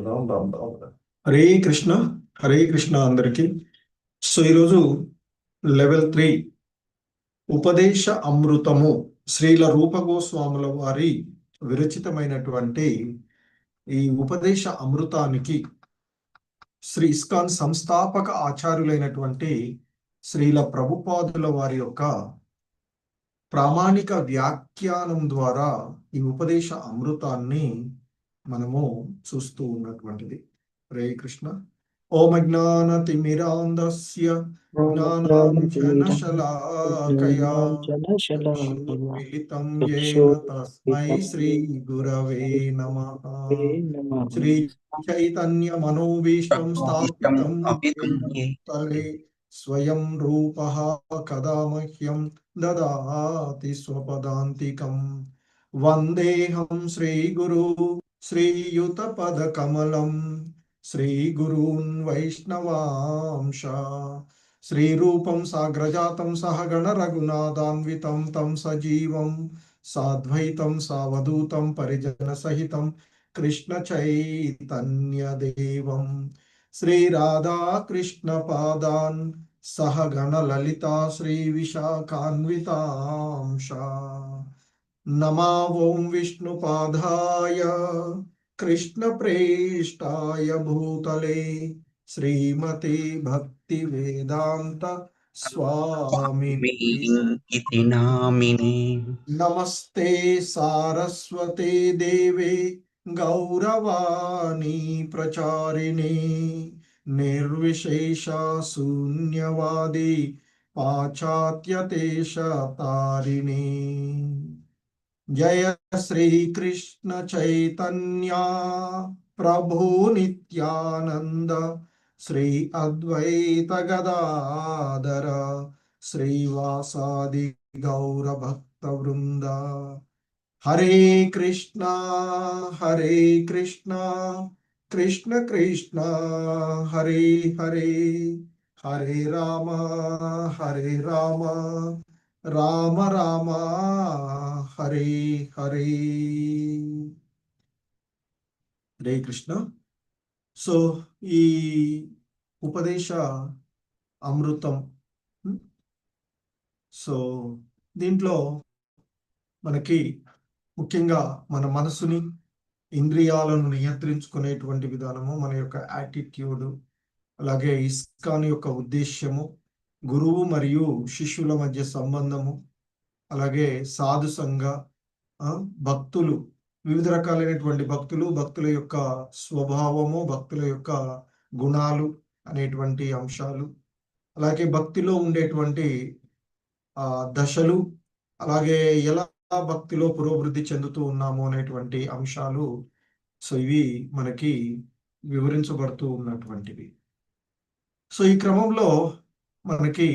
రామ్ రామ్ రామ్ రామ్. హరే కృష్ణ. హరే కృష్ణ అందరికి. సో ఈరోజు లెవెల్ 3 ఉపదేశ అమృతము శ్రీల రూప గోస్వాముల వారి విరచితమైనటువంటి ఈ ఉపదేశ అమృతానికి శ్రీ ఇస్కాన్ సంస్థాపక ఆచార్యులైనటువంటి శ్రీల ప్రభుపాదుల వారి యొక్క ప్రామాణిక వ్యాఖ్యానం ద్వారా ఈ ఉపదేశ అమృతాన్ని మనము చూస్తూ ఉన్నటువంటిది. హరే కృష్ణ. ఓం అజ్ఞానతిమిరాంధస్య జ్ఞానాంజనశలాకయా చక్షురున్మిలితం యేన తస్మై శ్రీ గురవే నమః. శ్రీ చైతన్య మనోభీష్టం స్థాపితం యేన భూతలే స్వయం రూపః కదా మహ్యం దదాతి స్వపదాంతికం. వందేహం శ్రీగురు శ్రీయుతపదకమలం శ్రీగురూన్ వైష్ణవాంశ. శ్రీరూపం సాగ్రజాతం సహగణ రఘునాథాన్వితం తం సజీవం సాద్వైతం సావధూతం పరిజన సహితం కృష్ణ చైతన్యదేవం శ్రీరాధా కృష్ణ పాదాన్ సహగణ లలితా శ్రీ విశాఖాన్వితాంశ. నమా ఓం విష్ణుపాదాయ కృష్ణ ప్రేష్టాయ భూతలే శ్రీమతే భక్తి వేదాంత స్వామిని ఇతి నామిని. నమస్తే సారస్వతే దేవే గౌరవాణి ప్రచారిణి నిర్విశేష శూన్యవాది పాశ్చాత్యదేశ తారిణి. జయ శ్రీ కృష్ణ చైతన్య ప్రభు నిత్యానంద శ్రీ అద్వైత గదాధర శ్రీవాసాది గౌర భక్త వృంద. హరే కృష్ణ కృష్ణ కృష్ణ హరే హరే హరే రామ రామ రామ హరే హరే. హరే కృష్ణ. సో ఈ ఉపదేశ అమృతం, సో దీంట్లో మనకి ముఖ్యంగా మన మనసుని ఇంద్రియాలను నియంత్రించుకునేటువంటి విధానము, మన యొక్క యాటిట్యూడ్, అలాగే ఇస్కాన్ యొక్క ఉద్దేశ్యము, గురువు మరియు శిష్యుల మధ్య సంబంధము, అలాగే సాధు సంఘ భక్తులు, వివిధ రకాలైనటువంటి భక్తుల యొక్క స్వభావము, భక్తుల యొక్క గుణాలు అనేటువంటి అంశాలు, అలాగే భక్తిలో ఉండేటువంటి దశలు, అలాగే ఎలా భక్తిలో పురోభివృద్ధి చెందుతూ ఉన్నాము అనేటువంటి అంశాలు. సో ఇవి మనకి వివరించబడుతూ ఉన్నటువంటివి. సో ఈ క్రమంలో మనకి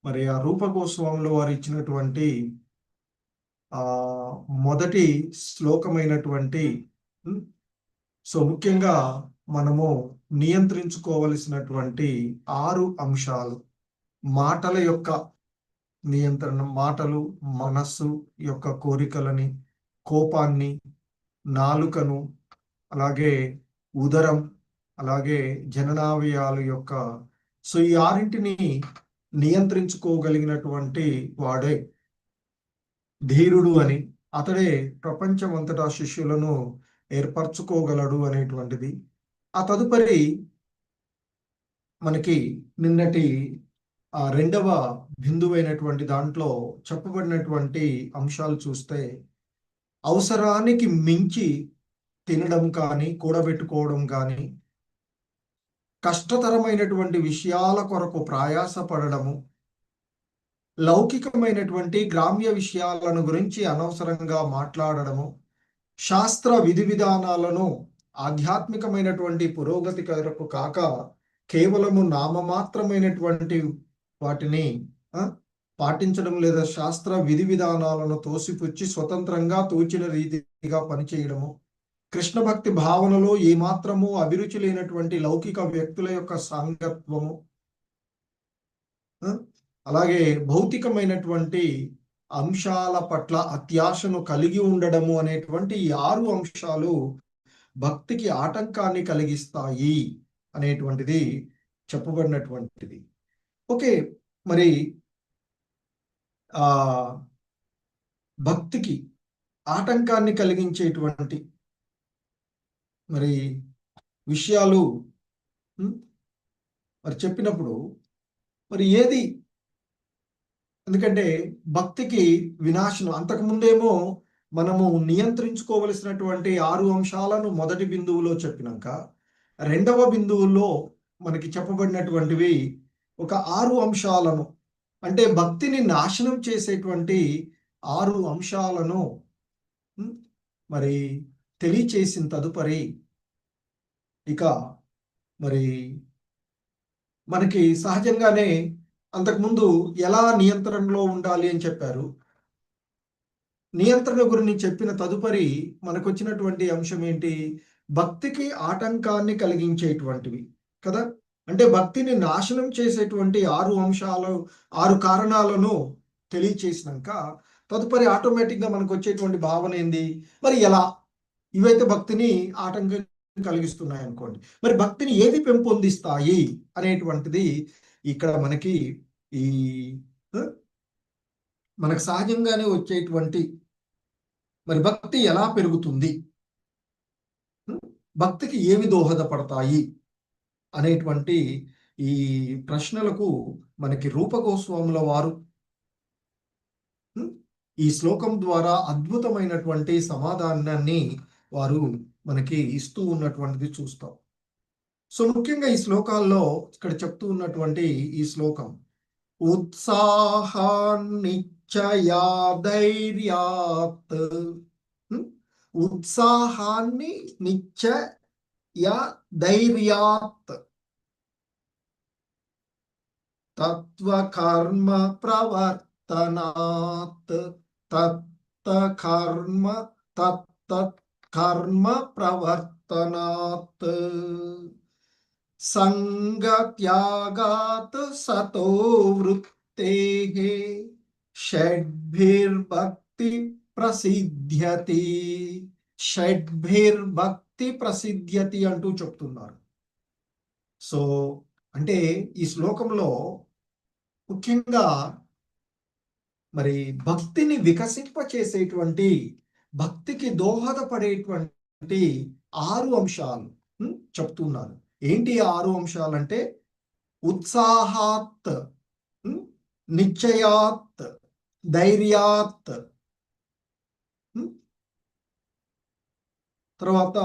మరి ఆ రూప గోస్వాముల వారు ఇచ్చినటువంటి మొదటి శ్లోకమైనటువంటి, సో ముఖ్యంగా మనము నియంత్రించుకోవలసినటువంటి 6 అంశాలు. మాటల యొక్క నియంత్రణ, మాటలు, మనస్సు యొక్క కోరికలని, కోపాన్ని, నాలుకను, అలాగే ఉదరం, అలాగే జననావయాల యొక్క, సో ఈ 6టిని నియంత్రించుకోగలిగినటువంటి వాడే ధీరుడు అని, అతడే ప్రపంచమంతటా శిష్యులను ఏర్పరచుకోగలడు అనేటువంటిది. ఆ తదుపరి మనకి నిన్నటి 2వ బిందువైనటువంటి దాంట్లో చెప్పబడినటువంటి అంశాలు చూస్తే, అవసరానికి మించి తినడం కానీ, కూడబెట్టుకోవడం కానీ, కష్టతరమైనటువంటి విషయాల కొరకు ప్రయాసపడము, లౌకికమైనటువంటి గ్రామ్య విషయాలను గురించి అనవసరంగా మాట్లాడడము, శాస్త్ర విధి విధానాలను ఆధ్యాత్మికమైనటువంటి పురోగతి కొరకు కాక కేవలము నామమాత్రమైనటువంటి వాటిని పాటించడం, లేదా శాస్త్ర విధి విధానాలను తోసిపుచ్చి స్వతంత్రంగా తోచిన రీతిగా పనిచేయడము, కృష్ణ భక్తి భావనలో ఏమాత్రము అభిరుచి లేనటువంటి లౌకిక వ్యక్తుల యొక్క సాంగత్వము, అలాగే భౌతికమైనటువంటి అంశాల పట్ల అత్యాశను కలిగి ఉండడము అనేటువంటి ఈ 6 అంశాలు భక్తికి ఆటంకాన్ని కలిగిస్తాయి అనేటువంటిది చెప్పబడినటువంటిది. ఓకే, మరి ఆ భక్తికి ఆటంకాన్ని కలిగించేటువంటి మరి విషయాలు మరి చెప్పినప్పుడు మరి ఏది, ఎందుకంటే భక్తికి వినాశనం అంతకుముందేమో మనము నియంత్రించుకోవలసినటువంటి 6 అంశాలను మొదటి బిందువులో చెప్పినాక రెండవ బిందువులో మనకి చెప్పబడినటువంటివి ఒక 6 అంశాలను, అంటే భక్తిని నాశనం చేసేటువంటి 6 అంశాలను మరి తెలియచేసిన తదుపరి ఇక మరి మనకి సహజంగానే అంతకుముందు ఎలా నియంత్రణలో ఉండాలి అని చెప్పారు. నియంత్రణ గురించి చెప్పిన తదుపరి మనకు వచ్చినటువంటి అంశం ఏంటి? భక్తికి ఆటంకాన్ని కలిగించేటువంటివి కదా. అంటే భక్తిని నాశనం చేసేటువంటి 6 అంశాలు, 6 కారణాలను తెలియచేసినాక తదుపరి ఆటోమేటిక్గా మనకు వచ్చేటువంటి భావన ఏంది? మరి ఎలా ఇవైతే భక్తిని ఆటంకం కలిగిస్తున్నాయి అనుకోండి, మరి భక్తిని ఏది పెంపొందిస్తాయి అనేటువంటిది ఇక్కడ మనకి ఈ మనకు సహజంగానే వచ్చేటువంటి మరి భక్తి ఎలా పెరుగుతుంది, భక్తికి ఏమి దోహదపడతాయి అనేటువంటి ఈ ప్రశ్నలకు మనకి రూపగోస్వాముల వారు ఈ శ్లోకం ద్వారా అద్భుతమైనటువంటి సమాధానాన్ని వారు మనకి ఇస్తూ ఉన్నటువంటిది చూస్తాం. సో ముఖ్యంగా ఈ శ్లోకాల్లో ఇక్కడ చెప్తూ ఉన్నటువంటి ఈ శ్లోకం ఉత్సాహాన్నిచ్చయా ధైర్యాత్, ఉత్సాహాన్ని నిశ్చయ ధైర్యాత్ తత్వకర్మ ప్రవర్తనాత్, తత్కర్మ తత్కర్మ ప్రవర్తనాత్ సంగత్యాగాత్ సతో వృత్తేః షడ్భిర్భక్తి ప్రసిద్ధ్యతి. షడ్భిర్భక్తి ప్రసిద్ధ్యతి అంటూ చెప్తున్నారు. సో అంటే ఈ శ్లోకంలో ముఖ్యంగా మరి భక్తిని వికసింపచేసేటువంటి, భక్తికి దోహదపడేటువంటి 6 అంశాలు చెప్తున్నారు. ఏంటి 6 అంశాలంటే ఉత్సాహాత్, నిశ్చయాత్, ధైర్యాత్, తర్వాత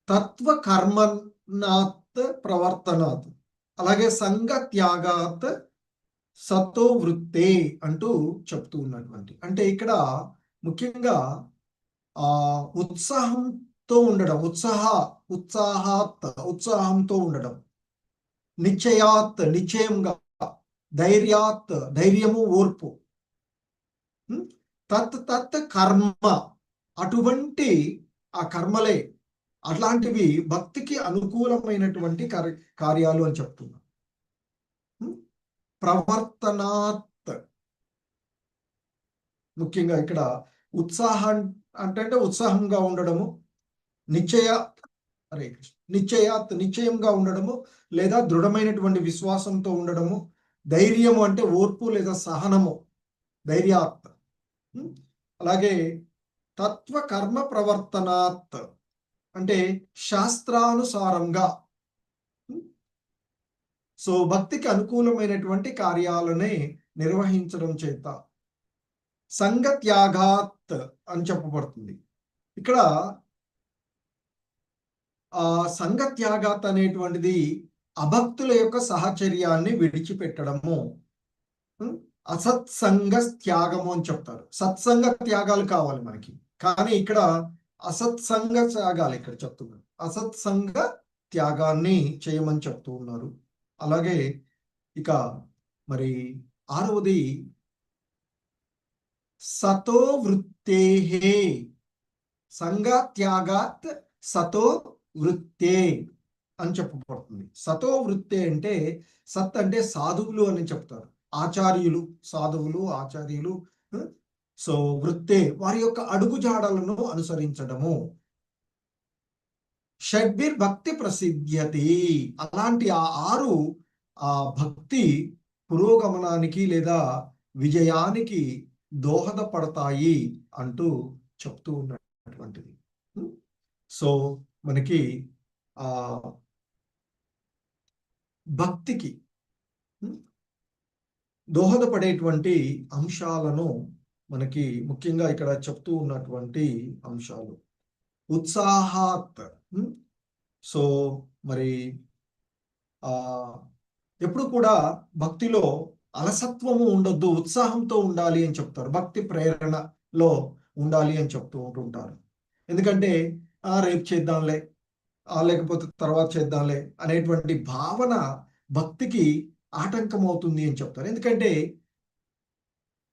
తత్వకర్మనాత్ ప్రవర్తనాత్, అలాగే సంగ త్యాగాత్ సతో వృత్తే అంటూ చెప్తూ ఉన్నటువంటి, అంటే ఇక్కడ ముఖ్యంగా ఉత్సాహంతో ఉండడం, ఉత్సాహంతో ఉండడం, నిశ్చయాత్ నిశ్చయంగా, ధైర్యాత్ ధైర్యము ఓర్పు, తత్ కర్మ అటువంటి ఆ కర్మలే, అట్లాంటివి భక్తికి అనుకూలమైనటువంటి కార్యాలు అని చెప్తున్నా. ప్రవర్తనాత్ ముఖ్యంగా ఇక్కడ ఉత్సాహం అంటే ఉత్సాహంగా ఉండడము, నిశ్చయాత్ నిశ్చయంగా ఉండడము లేదా దృఢమైనటువంటి విశ్వాసంతో ఉండడము, ధైర్యము అంటే ఓర్పు లేదా సహనము, ధైర్యాత్, అలాగే తత్వ కర్మ ప్రవర్తనాత్ అంటే శాస్త్రానుసారంగా, సో భక్తికి అనుకూలమైనటువంటి కార్యాలనే నిర్వహించడం చేత సంగత్యాగాత్ అని చెప్పబడుతుంది. ఇక్కడ ఆ సంగత్యాగాత్ అనేటువంటిది అభక్తుల యొక్క సహచర్యాన్ని విడిచిపెట్టడము, అసత్సంగ త్యాగము అని చెప్తారు. సత్సంగ త్యాగాలు కావాలి మనకి, కానీ ఇక్కడ అసత్సంగ త్యాగాలు ఇక్కడ చెప్తున్నారు. అసత్సంగ త్యాగాన్ని చేయమని చెప్తూ ఉన్నారు. అలాగే ఇక మరి 6వది సతో వృత్తేః, సంగ త్యాగాత్ సతో వృత్తే అని చెప్పబడుతుంది. సతో వృత్తే అంటే సత్ అంటే సాధువులు అని చెప్తారు, ఆచార్యులు, సాధువులు ఆచార్యులు. సో వృత్తే వారి యొక్క అడుగుజాడలను అనుసరించడము, షడ్భిర్ భక్తి ప్రసిద్ధ్యతి. అలాంటి ఆ 6 ఆ భక్తి పురోగమనానికి లేదా విజయానికి దోహదపడతాయి అంటూ చెప్తూ ఉన్నటువంటిది. సో మనకి ఆ భక్తికి దోహదపడేటువంటి అంశాలను మనకి ముఖ్యంగా ఇక్కడ చెప్తూ ఉన్నటువంటి అంశాలు ఉత్సాహాత్. సో మరి ఆ ఎప్పుడు కూడా భక్తిలో అలసత్వము ఉండొద్దు, ఉత్సాహంతో ఉండాలి అని చెప్తారు. భక్తి ప్రేరణలో ఉండాలి అని చెప్తూ ఉంటుంటారు. ఎందుకంటే రేపు చేద్దాంలే, లేకపోతే తర్వాత చేద్దాంలే అనేటువంటి భావన భక్తికి ఆటంకం అవుతుంది అని చెప్తారు. ఎందుకంటే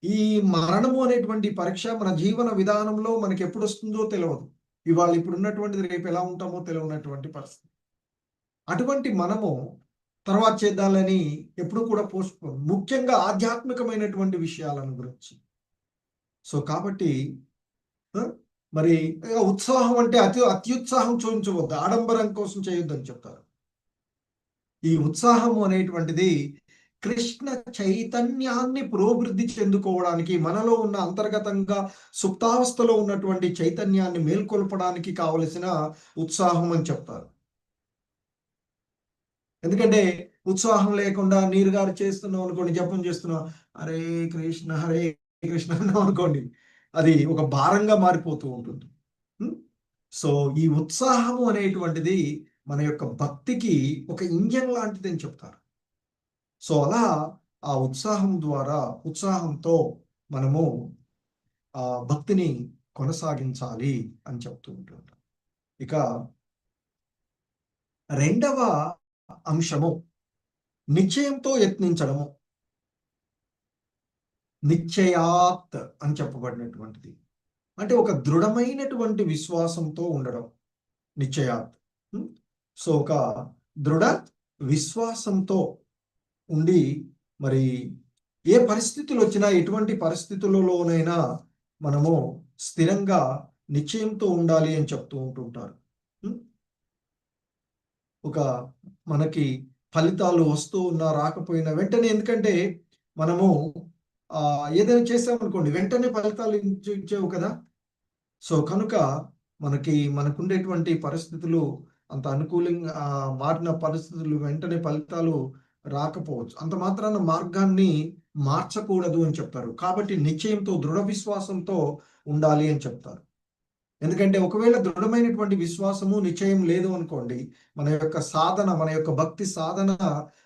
ఈ మరణము అనేటువంటి పరీక్ష మన జీవన విధానంలో మనకి ఎప్పుడు వస్తుందో తెలియదు. ఇవాళ ఇప్పుడు ఉన్నటువంటిది రేపు ఎలా ఉంటామో తెలియనటువంటి పరిస్థితి. అటువంటి మనము తర్వాత చేద్దాలని ఎప్పుడు కూడా పోస్ట్పోన్, ముఖ్యంగా ఆధ్యాత్మికమైనటువంటి విషయాలను గురించి. సో కాబట్టి మరి ఉత్సాహం అంటే అత్యుత్సాహం చూపించవద్దు, ఆడంబరం కోసం చేయొద్దని చెప్తారు. ఈ ఉత్సాహం అనేటువంటిది కృష్ణ చైతన్యాన్ని పురోభివృద్ధి చెందుకోవడానికి, మనలో ఉన్న అంతర్గతంగా సుప్తావస్థలో ఉన్నటువంటి చైతన్యాన్ని మేల్కొల్పడానికి కావలసిన ఉత్సాహం అని చెప్తారు. ఎందుకంటే ఉత్సాహం లేకుండా నీరుగారు చేస్తున్నాం అనుకోండి, జపం చేస్తున్నాం, హరే కృష్ణ హరే కృష్ణ అన్నాం అనుకోండి, అది ఒక భారంగా మారిపోతూ ఉంటుంది. సో ఈ ఉత్సాహము అనేటువంటిది మన యొక్క భక్తికి ఒక ఇంజన్ లాంటిది అని చెప్తారు. సో అలా ఆ ఉత్సాహం ద్వారా, ఉత్సాహంతో మనము ఆ భక్తిని కొనసాగించాలి అని చెప్తూ ఉంటుంటాం. ఇక రెండవ అంశము నిశ్చయంతో యత్నించడము. నిశ్చయాత్ అని చెప్పబడినటువంటిది అంటే ఒక దృఢమైనటువంటి విశ్వాసంతో ఉండడం. నిశ్చయాత్. సో ఒక దృఢ విశ్వాసంతో ఉండి మరి ఏ పరిస్థితులు వచ్చినా, ఎటువంటి పరిస్థితులలోనైనా మనము స్థిరంగా నిశ్చయంతో ఉండాలి అని చెప్తూ ఉంటుంటారు. ఒక మనకి ఫలితాలు వస్తూ ఉన్నా రాకపోయినా వెంటనే, ఎందుకంటే మనము ఏదైనా చేసామనుకోండి వెంటనే ఫలితాలు ఇచ్చేవు కదా. సో కనుక మనకుండేటువంటి పరిస్థితులు అంత అనుకూలంగా మారిన పరిస్థితులు వెంటనే ఫలితాలు రాకపోవచ్చు. అంత మాత్రాన మార్గాన్ని మార్చకూడదు అని చెప్తారు. కాబట్టి నిశ్చయంతో, దృఢ విశ్వాసంతో ఉండాలి అని చెప్తారు. ఎందుకంటే ఒకవేళ దృఢమైనటువంటి విశ్వాసము, నిశ్చయం లేదు అనుకోండి, మన యొక్క సాధన, మన యొక్క భక్తి సాధన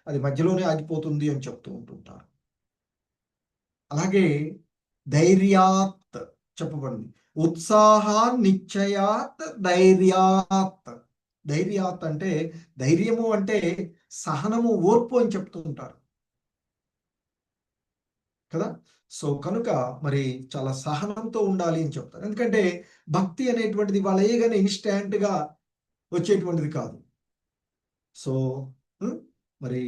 అది మధ్యలోనే ఆగిపోతుంది అని చెప్తూ ఉంటుంటారు. అలాగే ధైర్యాత్ చెప్పబడింది. నిశ్చయాత్ ధైర్యాత్. ధైర్యాత్ అంటే ధైర్యము అంటే సహనము, ఓర్పు అని చెప్తూ ఉంటారు కదా. సో కనుక మరి చాలా సహనంతో ఉండాలి అని చెప్తారు. ఎందుకంటే భక్తి అనేటువంటిది వాళ్ళ ఏగానే ఇన్స్టాంట్ గా వచ్చేటువంటిది కాదు. సో మరి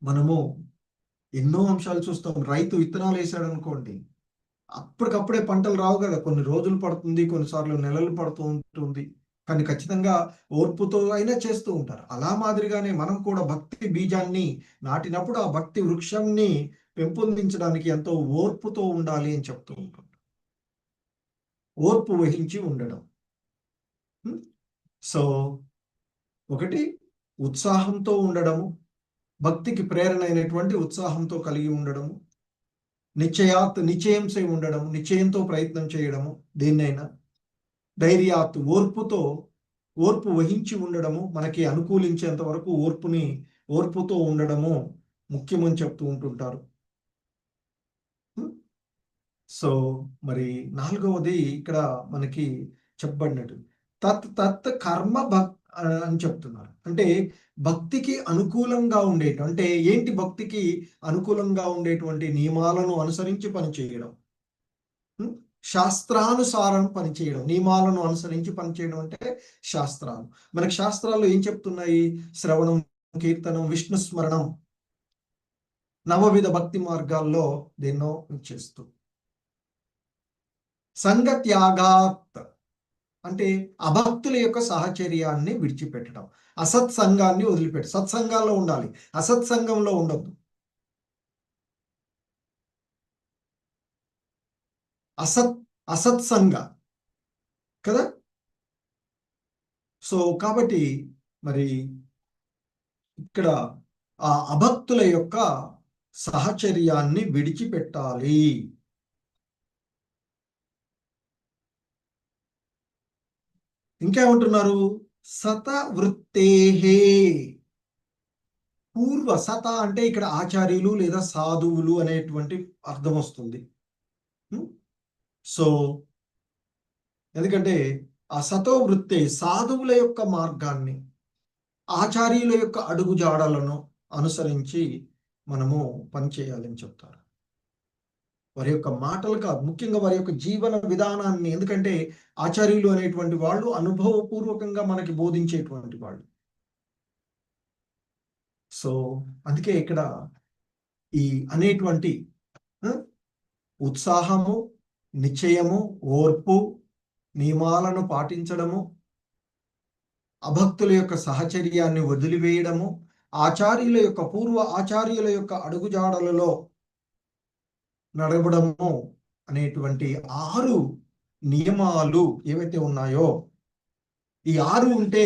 మనము ఎన్నో అంశాలు చూస్తాం. రైతు విత్తనాలు వేసాడు అనుకోండి, అప్పటికప్పుడే పంటలు రావు కదా. కొన్ని రోజులు పడుతుంది, కొన్నిసార్లు నెలలు పడుతూ ఉంటుంది. కానీ ఖచ్చితంగా ఓర్పుతో అయినా చేస్తూ ఉంటారు. అలా మాదిరిగానే మనం కూడా భక్తి బీజాన్ని నాటినప్పుడు ఆ భక్తి వృక్షంని పెంపొందించడానికి ఎంతో ఓర్పుతో ఉండాలి అని చెప్తూ ఉంటాం. ఓర్పు వహించి ఉండడం. సో ఒకటి ఉత్సాహంతో ఉండడము, భక్తికి ప్రేరణ అయినటువంటి ఉత్సాహంతో కలిగి ఉండడము. నిశ్చయంతో ఉండడం, నిశ్చయంతో ప్రయత్నం చేయడము దేన్నైనా. ధైర్యాత్ ఓర్పు వహించి ఉండడము, మనకి అనుకూలించేంత వరకు ఓర్పుతో ఉండడము ముఖ్యమని చెప్తూ ఉంటుంటారు. సో మరి నాలుగవది ఇక్కడ మనకి చెప్పబడినట్టు తత్ కర్మ అని చెప్తున్నారు. అంటే భక్తికి అనుకూలంగా అంటే ఏంటి? భక్తికి అనుకూలంగా ఉండేటువంటి నియమాలను అనుసరించి పనిచేయడం, శాస్త్రానుసారం పనిచేయడం. నియమాలను అనుసరించి పనిచేయడం అంటే శాస్త్రాలు. మనకి శాస్త్రాల్లో ఏం చెప్తున్నాయి? శ్రవణం, కీర్తనం, విష్ణు స్మరణం, నవవిధ భక్తి మార్గాల్లో దేన్నో చేస్తూ సంగత్యాగాత్. అంటే అభక్తుల యొక్క సాహచర్యాన్ని విడిచిపెట్టడం, అసత్సంగాన్ని వదిలిపెట్టి సత్సంగాల్లో ఉండాలి, అసత్సంగంలో ఉండొద్దు. అసత్ అసత్సంగ కదా. సో కాబట్టి మరి ఇక్కడ ఆ అభక్తుల యొక్క సహచర్యాన్ని విడిచిపెట్టాలి. ఇంకేమంటున్నారు? సత వృత్తేహే. పూర్వ సత అంటే ఇక్కడ ఆచార్యులు లేదా సాధువులు అనేటువంటి అర్థం వస్తుంది. సో ఎందుకంటే ఆ సతో వృత్తే సాధువుల యొక్క మార్గాన్ని, ఆచార్యుల యొక్క అడుగుజాడలను అనుసరించి మనము పనిచేయాలని చెప్తారు. వారి యొక్క మాటలు కాదు, ముఖ్యంగా వారి యొక్క జీవన విధానాన్ని. ఎందుకంటే ఆచార్యులు అనేటువంటి వాళ్ళు అనుభవపూర్వకంగా మనకి బోధించేటువంటి వాళ్ళు. సో అందుకే ఇక్కడ ఈ అనేటువంటి ఉత్సాహము, నిశ్చయము, ఓర్పు, నియమాలను పాటించడము, అభక్తుల యొక్క సహచర్యాన్ని వదిలివేయడము, ఆచార్యుల యొక్క పూర్వ ఆచార్యుల యొక్క అడుగుజాడలలో నడవడము అనేటువంటి 6 నియమాలు ఏవైతే ఉన్నాయో, ఈ 6 ఉంటే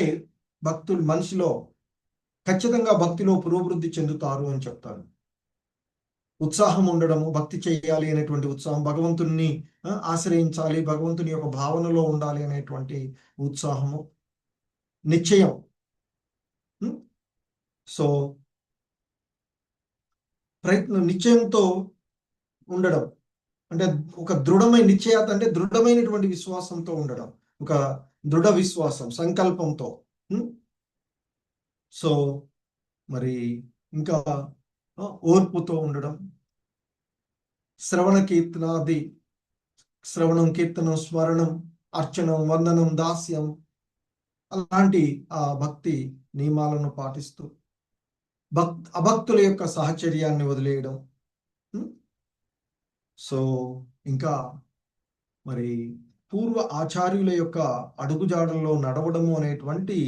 భక్తులు మనిషిలో ఖచ్చితంగా భక్తిలో పురోభివృద్ధి చెందుతారు అని చెప్తారు. ఉత్సాహం ఉండడము, భక్తి చేయాలి అనేటువంటి ఉత్సాహం, భగవంతుని ఆశ్రయించాలి, భగవంతుని యొక్క భావనలో ఉండాలి అనేటువంటి ఉత్సాహము, నిశ్చయం. సో నిశ్చయంతో ఉండడం అంటే ఒక దృఢమైన నిశ్చయత, అంటే దృఢమైనటువంటి విశ్వాసంతో ఉండడం, ఒక దృఢ విశ్వాసం, సంకల్పంతో. సో మరి ఇంకా ఓర్పుతో ఉండడం, శ్రవణం, కీర్తనం, స్మరణం, అర్చనం, వందనం, దాస్యం, అలాంటి ఆ భక్తి నియమాలను పాటిస్తూ అభక్తుల యొక్క సహచర్యాన్ని వదిలేయడం. సో ఇంకా మరి పూర్వ ఆచార్యుల యొక్క అడుగుజాడల్లో నడవడము అనేటువంటి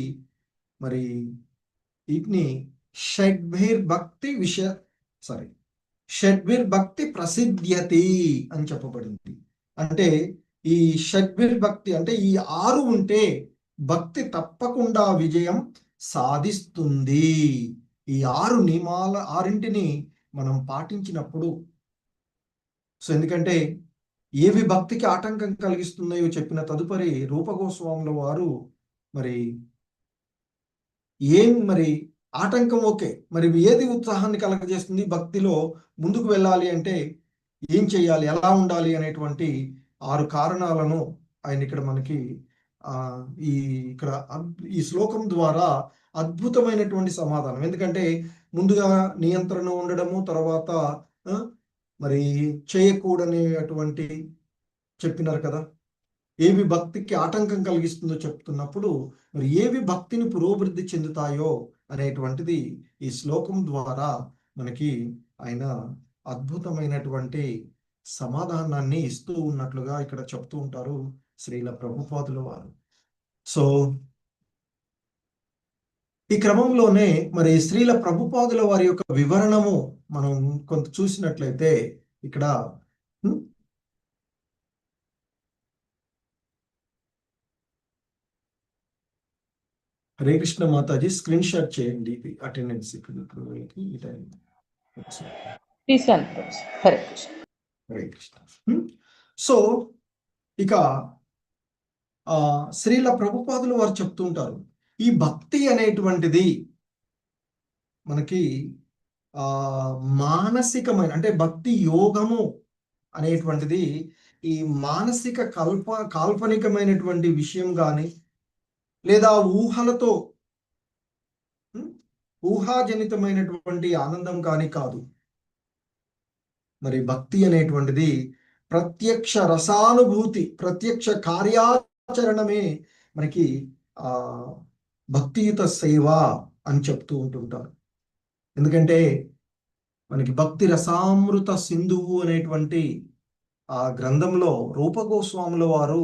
మరి వీటిని షడ్భిర్భక్తి ప్రసిద్ధ్యతి అని చెప్పబడింది. అంటే ఈ షడ్భిర్భక్తి అంటే ఈ 6 ఉంటే భక్తి తప్పకుండా విజయం సాధిస్తుంది. ఈ 6 నియమాల 6ంటిని మనం పాటించినప్పుడు. సో ఎందుకంటే ఏవి భక్తికి ఆటంకం కలిగిస్తున్నాయో చెప్పిన తదుపరి రూపగోస్వాముల వారు మరి మరి ఆటంకం ఓకే, మరి ఏది ఉత్సాహాన్ని కలగజేస్తుంది, భక్తిలో ముందుకు వెళ్ళాలి అంటే ఏం చేయాలి, ఎలా ఉండాలి అనేటువంటి 6 కారణాలను ఆయన ఇక్కడ మనకి ఈ శ్లోకం ద్వారా అద్భుతమైనటువంటి సమాధానం. ఎందుకంటే ముందుగా నియంత్రణ ఉండడము, తర్వాత మరి చేయకూడనేటువంటి చెప్పినారు కదా, ఏవి భక్తికి ఆటంకం కలిగిస్తుందో చెప్తున్నప్పుడు మరి ఏవి భక్తిని పురోభివృద్ధి చెందుతాయో అనేటువంటిది ఈ శ్లోకం ద్వారా మనకి ఆయన అద్భుతమైనటువంటి సమాధానాన్ని ఇస్తూ ఉన్నట్లుగా ఇక్కడ చెప్తూ ఉంటారు శ్రీల ప్రభుపాదుల వారు. సో ఈ క్రమంలోనే మరి శ్రీల ప్రభుపాదుల వారి యొక్క వివరణము మనం కొంత చూసినట్లయితే ఇక్కడ హరే కృష్ణ మాతాజీ స్క్రీన్ షాట్ చేయండి ఇది అటెండెన్స్ హరే కృష్ణ. సో ఇక శ్రీల ప్రభుపాదులు వారు చెప్తుంటారు, ఈ భక్తి అనేటువంటిది మనకి మానసికమైన అంటే భక్తి యోగము అనేటువంటిది ఈ మానసిక కాల్పనికమైనటువంటి విషయం కానీ లేదా ఊహలతో ఊహాజనితమైనటువంటి ఆనందం కానీ కాదు. మరి భక్తి అనేటువంటిది ప్రత్యక్ష రసానుభూతి, ప్రత్యక్ష కార్యాచరణమే మనకి భక్తియుత సేవ అని చెప్తూ ఉంటుంటారు. ఎందుకంటే మనకి భక్తి రసామృత సింధువు అనేటువంటి ఆ గ్రంథంలో రూపగోస్వాముల వారు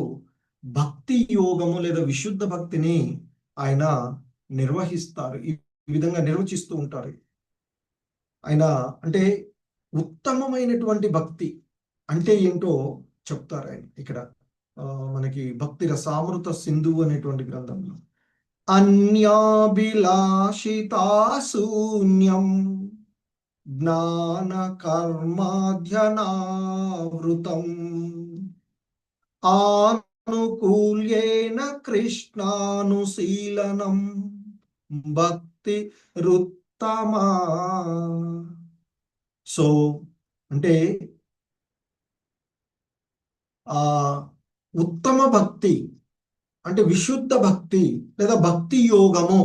భక్తి యోగము లేదా విశుద్ధ భక్తిని ఆయన నిర్వహిస్తారు. ఈ విధంగా నిర్వచిస్తూ ఉంటారు. ఆయన అంటే ఉత్తమమైనటువంటి భక్తి అంటే ఏంటో చెప్తారు ఆయన ఇక్కడ. మనకి భక్తి రసామృత సింధువు అనేటువంటి గ్రంథంలో అన్యాభిలాషితాశూన్యం జ్ఞాన కర్మాధ్యనావృతం ఆనుకూల్యేన కృష్ణానుశీలనం భక్తి రుత్తమా. సో అంటే ఆ ఉత్తమ భక్తి అంటే విశుద్ధ భక్తి లేదా భక్తి యోగము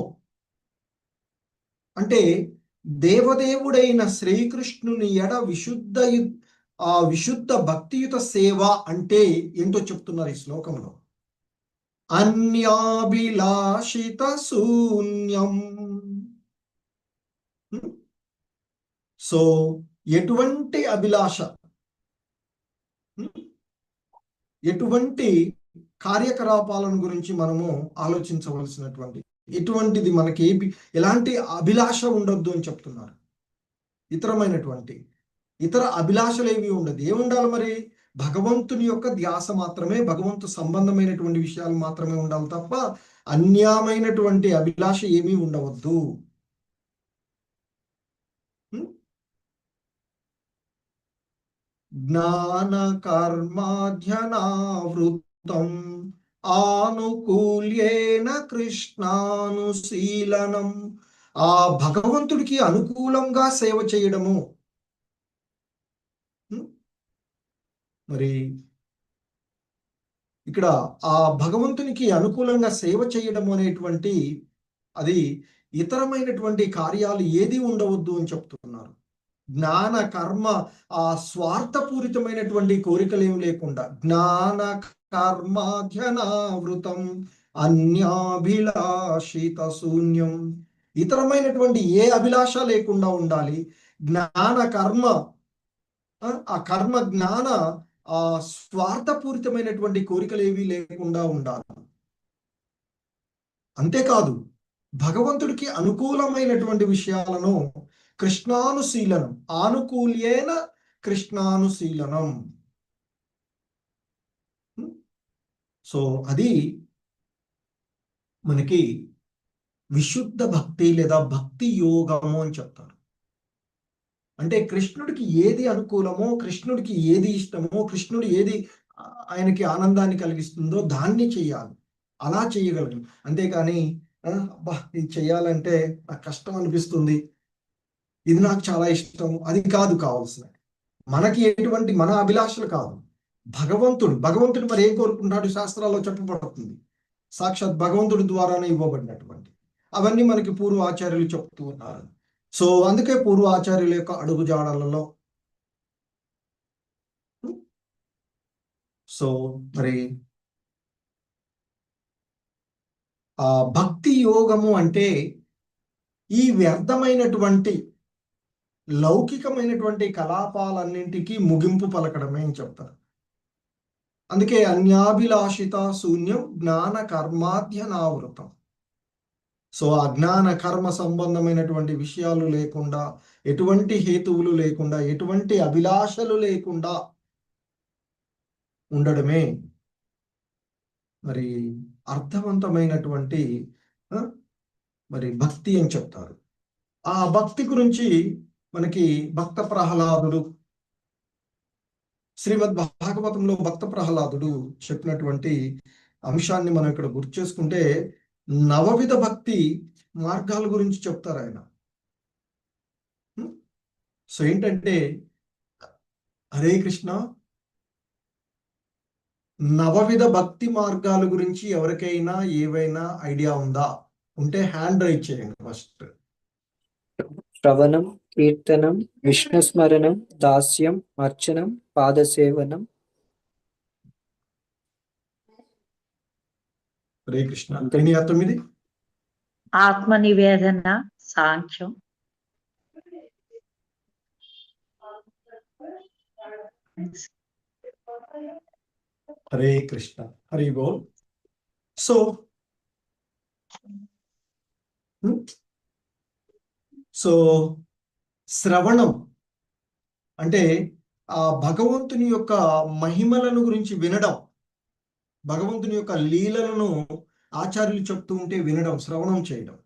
అంటే దేవదేవుడైన శ్రీకృష్ణుని ఎడ విశుద్ధ భక్తియుత సేవ అంటే ఏంటో చెప్తున్నారు ఈ శ్లోకంలో. అన్యాభిలాషిత శూన్యం. సో ఎటువంటి అభిలాష, ఎటువంటి కార్యకలాపాలను గురించి మనము ఆలోచించవలసినటువంటి, ఎటువంటిది మనకి ఎలాంటి అభిలాష ఉండొద్దు అని చెప్తున్నారు. ఇతర అభిలాషలు ఏవి ఉండదు. ఏముండాలి మరి? భగవంతుని యొక్క ధ్యాస మాత్రమే, భగవంతు సంబంధమైనటువంటి విషయాలు మాత్రమే ఉండాలి తప్ప అన్యమైనటువంటి అభిలాష ఏమీ ఉండవద్దు. జ్ఞాన కర్మాధ్యనావృతం ఆనుకూల్యేన కృష్ణానుశీలనం. ఆ భగవంతుడికి అనుకూలంగా సేవ చేయడము. మరి ఇక్కడ ఆ భగవంతునికి అనుకూలంగా సేవ చేయడం అనేటువంటి అది ఇతరమైనటువంటి కార్యాలు ఏది ఉండవద్దు అని చెప్తున్నారు. జ్ఞాన కర్మ ఆ స్వార్థపూరితమైనటువంటి కోరికలు ఏమి లేకుండా జ్ఞాన కర్మాధ్యనావృతం అన్యాభిలాషిత శూన్యం. ఇతరమైనటువంటి ఏ అభిలాష లేకుండా ఉండాలి. జ్ఞాన కర్మ ఆ కర్మ జ్ఞాన ఆ స్వార్థపూరితమైనటువంటి కోరికలు ఏవి లేకుండా ఉండాలి. అంతేకాదు భగవంతుడికి అనుకూలమైనటువంటి విషయాలను కృష్ణానుశీలనం, ఆనుకూల్యేన కృష్ణానుశీలనం. సో అది మనకి విశుద్ధ భక్తి లేదా భక్తి యోగము అని చెప్తారు. అంటే కృష్ణుడికి ఏది అనుకూలమో, కృష్ణుడికి ఏది ఇష్టమో, కృష్ణుడు ఏది ఆయనకి ఆనందాన్ని కలిగిస్తుందో దాన్ని చెయ్యాలి. అలా చేయగలరు. అంతేకాని అబ్బా ఇది చెయ్యాలంటే నాకు కష్టం అనిపిస్తుంది, ఇది నాకు చాలా ఇష్టం, అది కాదు కావాల్సిన. మనకి ఎటువంటి మన అభిలాషలు కాదు. భగవంతుడు మరి ఏం కోరుకుంటున్నాడు శాస్త్రాల్లో చెప్పబడుతుంది. సాక్షాత్ భగవంతుడి ద్వారానే ఇవ్వబడినటువంటి అవన్నీ మనకి పూర్వ ఆచార్యులు చెప్తూ ఉన్నారు. సో అందుకే పూర్వ ఆచార్యుల యొక్క అడుగుజాడలలో సో మరి ఆ భక్తి యోగము అంటే ఈ వ్యర్థమైనటువంటి లౌకికమైనటువంటి కలాపాలన్నింటికీ ముగింపు పలకడమే అని చెప్తారు. అందుకే అన్యాభిలాషిత శూన్యం జ్ఞాన కర్మాధ్యనావృతం. సో అజ్ఞాన కర్మ సంబంధమైనటువంటి విషయాలు లేకుండా, ఎటువంటి హేతువులు లేకుండా, ఎటువంటి అభిలాషలు లేకుండా ఉండడమే మరి అర్థవంతమైనటువంటి మరి భక్తి అని చెప్తారు. ఆ భక్తి గురించి మనకి భక్త ప్రహ్లాదుడు, శ్రీమద్ భాగవతంలో భక్త ప్రహ్లాదుడు చెప్పినటువంటి అంశాన్ని మనం ఇక్కడ గుర్తు చేసుకుంటే నవవిధ భక్తి మార్గాల గురించి చెప్తారు ఆయన. సో ఏంటంటే హరే కృష్ణ, నవవిధ భక్తి మార్గాల గురించి ఎవరికైనా ఏవైనా ఐడియా ఉందా? ఉంటే హ్యాండ్ రైజ్ చేయండి ఫస్ట్. శ్రవణం, కీర్తనం, విష్ణు స్మరణం, దాస్యం, అర్చనం, పాదసేవనం. హరే కృష్ణ. 9 ఆత్మ నివేదన, సాంఖ్యం, హరే కృష్ణ, హరి బోల్. సో సో శ్రవణం అంటే ఆ భగవంతుని యొక్క మహిమలను గురించి వినడం, భగవంతుని యొక్క లీలలను ఆచార్యులు చెప్తూ ఉంటే వినడం, శ్రవణం చేయడం.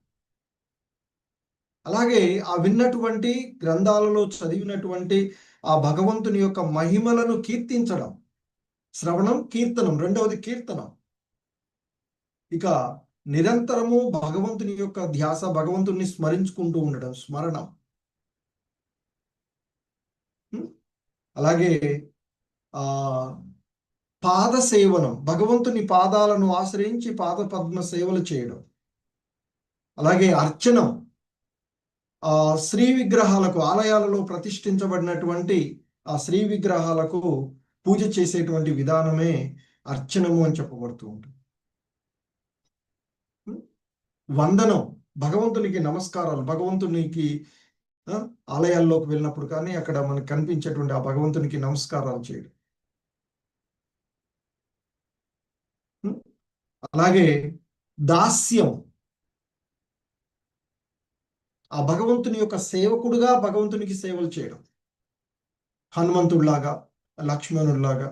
అలాగే ఆ విన్నటువంటి గ్రంథాలలో చదివినటువంటి ఆ భగవంతుని యొక్క మహిమలను కీర్తించడం, శ్రవణం, కీర్తనం. రెండవది కీర్తనం. ఇక నిరంతరము భగవంతుని యొక్క ధ్యాస, భగవంతుని స్మరించుకుంటూ ఉండడం, స్మరణం. అలాగే ఆ పాద సేవనం, భగవంతుని పాదాలను ఆశ్రయించి పాద పద్మ సేవలు చేయడం. అలాగే అర్చనం, శ్రీ విగ్రహాలకు, ఆలయాలలో ప్రతిష్ఠించబడినటువంటి ఆ శ్రీ విగ్రహాలకు పూజ చేసేటువంటి విధానమే అర్చనము అని చెప్పబడుతూ ఉంటుంది. వందనం, భగవంతునికి నమస్కారాలు, భగవంతునికి ఆలయాల్లోకి వెళ్ళినప్పుడు కానీ అక్కడ మనకు కనిపించేటువంటి ఆ భగవంతునికి నమస్కారాలు చేయడం. అలాగే దాస్యం, ఆ భగవంతుని యొక్క సేవకుడుగా భగవంతునికి సేవలు చేయడం, హనుమంతుడిలాగా, లక్ష్మణుడిలాగా.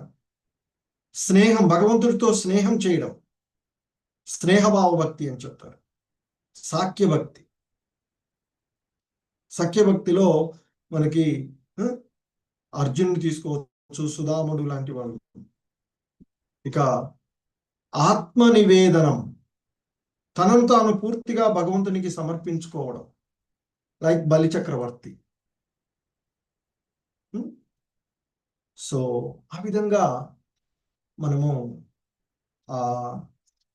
స్నేహం, భగవంతుడితో స్నేహం చేయడం, స్నేహభావ భక్తి అని చెప్తారు. సాఖ్యభక్తి, సఖ్యభక్తిలో మనకి అర్జునుడు తీసుకోవచ్చు, సుధాముడు లాంటి వాళ్ళు. ఇక ఆత్మ నివేదనం, తనను తాను పూర్తిగా భగవంతునికి సమర్పించుకోవడం, లైక్ బలి చక్రవర్తి. సో ఆ విధంగా మనము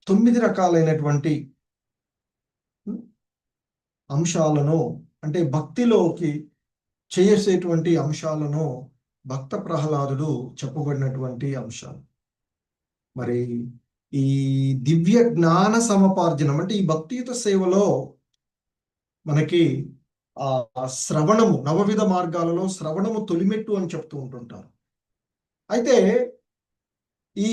9 రకాలైనటువంటి అంశాలను, అంటే భక్తిలోకి చేసేటువంటి అంశాలను భక్త ప్రహ్లాదుడు చెప్పబడినటువంటి అంశాలు. మరి ఈ దివ్య జ్ఞాన సముపార్జనం అంటే ఈ భక్తియుత సేవలో మనకి శ్రవణము, నవవిధ మార్గాలలో శ్రవణము తొలిమెట్టు అని చెప్తూ ఉంటుంటారు. అయితే ఈ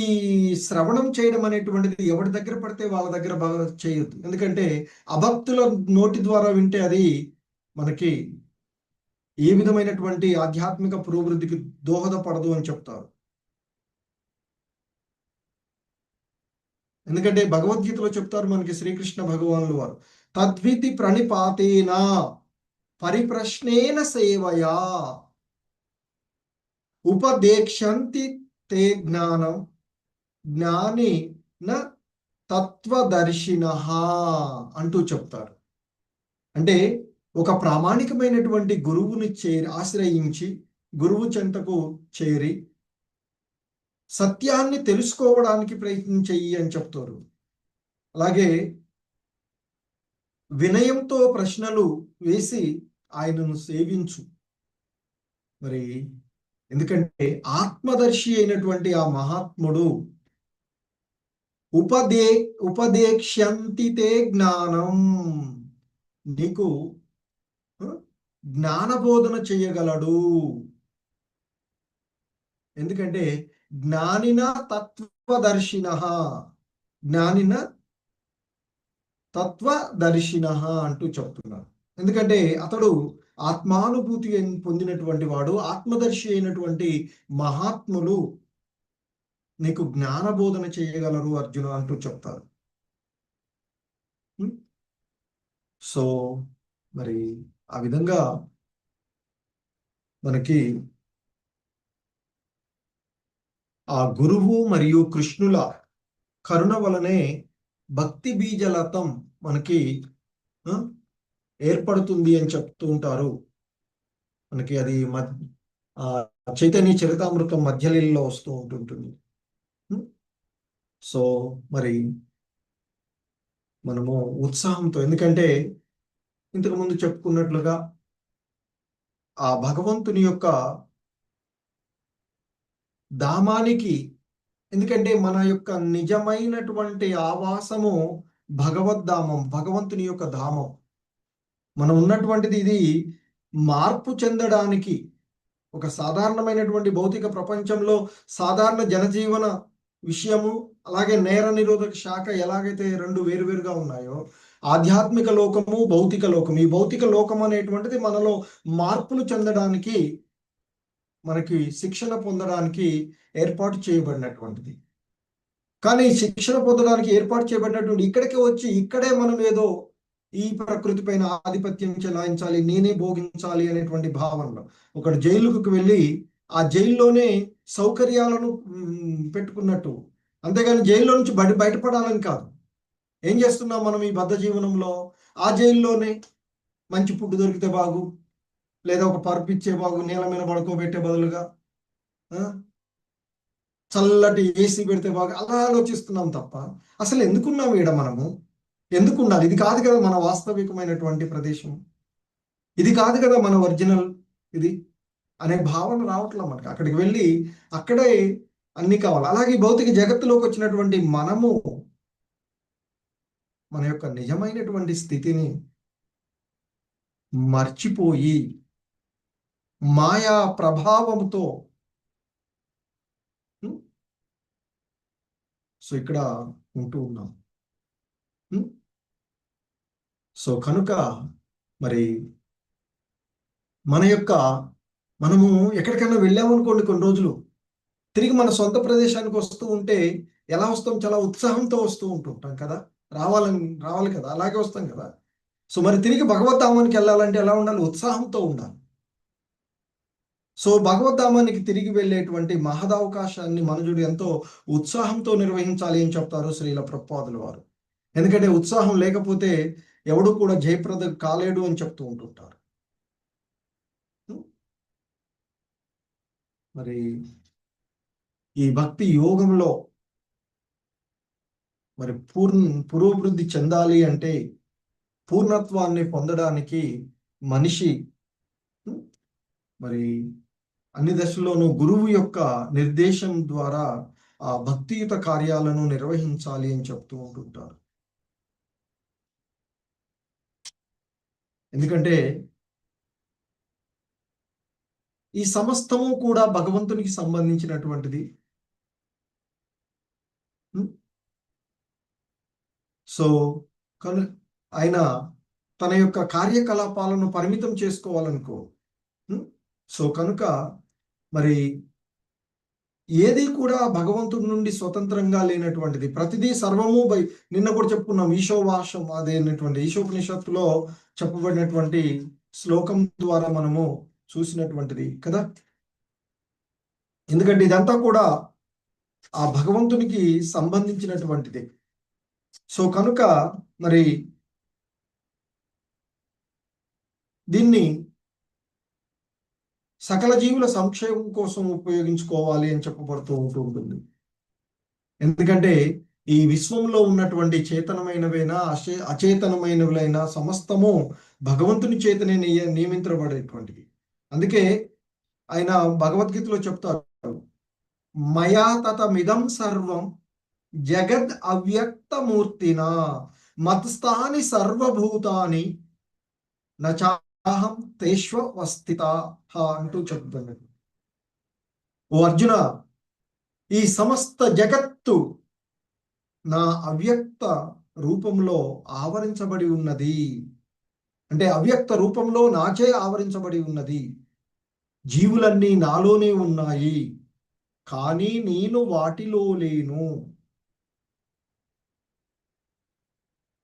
శ్రవణం చేయడం అనేటువంటిది ఎవరి దగ్గర పడితే వాళ్ళ దగ్గర బాగా చేయొద్దు. ఎందుకంటే అభక్తుల నోటి ద్వారా వింటే అది మనకి ఏ విధమైనటువంటి ఆధ్యాత్మిక పురోభివృద్ధికి దోహదపడదు అని చెప్తారు. ఎందుకంటే భగవద్గీతలో చెప్తారు మనకి శ్రీకృష్ణ భగవానులు వారు, తద్వితి ప్రణిపాతేన పరిప్రశ్నేన సేవయా ఉపదేక్షంతి తే జ్ఞానం జ్ఞాని న తత్వదర్శిన అంటూ చెప్తారు. అంటే ఒక ప్రామాణికమైనటువంటి గురువుని ఆశ్రయించి గురువు చెంతకు చేరి సత్యాన్ని తెలుసుకోవడానికి ప్రయత్నం చెయ్యి అని చెప్తారు. అలాగే వినయంతో ప్రశ్నలు వేసి ఆయనను సేవించు. మరి ఎందుకంటే ఆత్మదర్శి అయినటువంటి ఆ మహాత్ముడు ఉపదేక్ష్యంతి తే జ్ఞానం, నీకు జ్ఞానబోధన చేయగలడు. ఎందుకంటే జ్ఞానిన తత్వదర్శిన, జ్ఞానిన తత్వదర్శిన అంటూ చెప్తున్నారు. ఎందుకంటే అతడు ఆత్మానుభూతి పొందినటువంటి వాడు, ఆత్మదర్శి అయినటువంటి మహాత్ములు నీకు జ్ఞానబోధన చేయగలరు అర్జున అంటూ చెప్తారు. సో మరి ఆ విధంగా మనకి ఆ గురువు మరియు కృష్ణుల కరుణ వలనే భక్తి బీజలతం మనకి ఏర్పడుతుంది అని చెప్తూ ఉంటారు. మనకి అది చైతన్య చరితామృతం మధ్యలీలలో వస్తూ ఉంటుంటుంది. సో మరి మనము ఉత్సాహంతో, ఎందుకంటే ఇంతకుముందు చెప్పుకున్నట్లుగా ఆ భగవంతుని యొక్క ధామానికి, ఎందుకంటే మన యొక్క నిజమైనటువంటి ఆవాసము భగవద్ధామం, భగవంతుని యొక్క ధామం. మనం ఉన్నటువంటిది ఇది మార్పు చెందడానికి, ఒక సాధారణమైనటువంటి భౌతిక ప్రపంచంలో సాధారణ జనజీవన విషయము, అలాగే నేర నిరోధక శాఖ ఎలాగైతే రెండు వేరువేరుగా ఉన్నాయో, ఆధ్యాత్మిక లోకము, భౌతిక లోకం, ఈ భౌతిక లోకం అనేటువంటిది మనలో మార్పులు చెందడానికి, మనకి శిక్షణ పొందడానికి ఏర్పాటు చేయబడినటువంటిది. కానీ శిక్షణ పొందడానికి ఏర్పాటు చేయబడినటువంటి ఇక్కడికి వచ్చి ఇక్కడే మనం ఏదో ఈ ప్రకృతి పైన ఆధిపత్యం చెలాయించాలి, నేనే భోగించాలి అనేటువంటి భావనలో ఒకడు జైలుకు వెళ్ళి ఆ జైల్లోనే సౌకర్యాలను పెట్టుకున్నట్టు, అంతేగాని జైల్లో నుంచి బయటపడాలని కాదు. ఏం చేస్తున్నాం మనం ఈ బద్ధ జీవనంలో? ఆ జైల్లోనే మంచి ఫుడ్ దొరికితే బాగు, లేదా ఒక పరుపు ఇచ్చే బాగు, నేల మీద పడుకోబెట్టే బదులుగా చల్లటి ఏసీ పెడితే బాగా, అలా ఆలోచిస్తున్నాం తప్ప అసలు ఎందుకున్నాం ఈడ మనము? ఎందుకు ఉండాలి? ఇది కాదు కదా మన వాస్తవికమైనటువంటి ప్రదేశం, ఇది కాదు కదా మన ఒరిజినల్ ఇది అనే భావన రావట్లేదు మనకి. అక్కడికి వెళ్ళి అక్కడే అన్ని కావాలి. అలాగే భౌతిక జగత్తులోకి వచ్చినటువంటి మనము మన యొక్క నిజమైనటువంటి స్థితిని మర్చిపోయి మాయా ప్రభావంతో సో ఇక్కడ ఉంటూ ఉన్నాం. సో కనుక మరి మనము ఎక్కడికైనా వెళ్ళామనుకోండి, కొన్ని రోజులు తిరిగి మన సొంత ప్రదేశానికి వస్తూ ఉంటే ఎలా వస్తాం? చాలా ఉత్సాహంతో వస్తూ ఉంటుంటాం కదా, రావాలి కదా, అలాగే వస్తాం కదా. సో మరి తిరిగి భగవద్ధామానికి వెళ్ళాలంటే ఎలా ఉండాలి? ఉత్సాహంతో ఉండాలి. సో భగవద్ధామానికి తిరిగి వెళ్ళేటువంటి మహదవకాశాన్ని మనుజుడు ఎంతో ఉత్సాహంతో నిర్వహించాలి అని చెప్తారు శ్రీల ప్రభుపాదుల వారు. ఎందుకంటే ఉత్సాహం లేకపోతే ఎవడు కూడా జయప్రద కాలేడు అని చెప్తూ ఉంటుంటారు. మరి ఈ భక్తి యోగంలో మరి పురోభివృద్ధి చెందాలి అంటే, పూర్ణత్వాన్ని పొందడానికి మనిషి మరి అన్ని దశల్లోనూ గురువు యొక్క నిర్దేశం ద్వారా ఆ భక్తియుత కార్యాలను నిర్వహించాలి అని చెప్తూ ఉంటుంటారు. ఎందుకంటే ఈ సమస్తము కూడా భగవంతునికి సంబంధించినటువంటిది. సో ఆయన తన యొక్క కార్యకలాపాలను పరిమితం చేసుకోవాలనుకో. సో కనుక మరి ఏది కూడా భగవంతుడి నుండి స్వతంత్రంగా లేనటువంటిది, ప్రతిదీ సర్వము నిన్న కూడా చెప్పుకున్నాం, ఈశోవాసం అదేనటువంటి ఈశోపనిషత్తులో చెప్పబడినటువంటి శ్లోకం ద్వారా మనము చూసినటువంటిది కదా. ఎందుకంటే ఇదంతా కూడా ఆ భగవంతునికి సంబంధించినటువంటిది. సో కనుక మరి దీన్ని సకల జీవుల సంక్షేమం కోసం ఉపయోగించుకోవాలి అని చెప్పబడుతూ ఉంటుంది. ఎందుకంటే ఈ విశ్వంలో ఉన్నటువంటి చేతనమైనవైనా అచేతనమైనవైనా సమస్తము భగవంతుని చేతనే నియమించబడేటువంటివి. అందుకే ఆయన భగవద్గీతలో చెప్తారు, మయా తతమిదం సర్వం జగద్ అవ్యక్తమూర్తినా మత్స్థాని సర్వభూతాని నచాహం తేష్వస్థిత అంటూ చెప్తున్నది. ఓ అర్జున, ఈ సమస్త జగత్తు నా అవ్యక్త రూపంలో ఆవరించబడి ఉన్నది. అంటే అవ్యక్త రూపంలో నాచే ఆవరించబడి ఉన్నది. జీవులన్నీ నాలోనే ఉన్నాయి, కానీ నేను వాటిలో లేను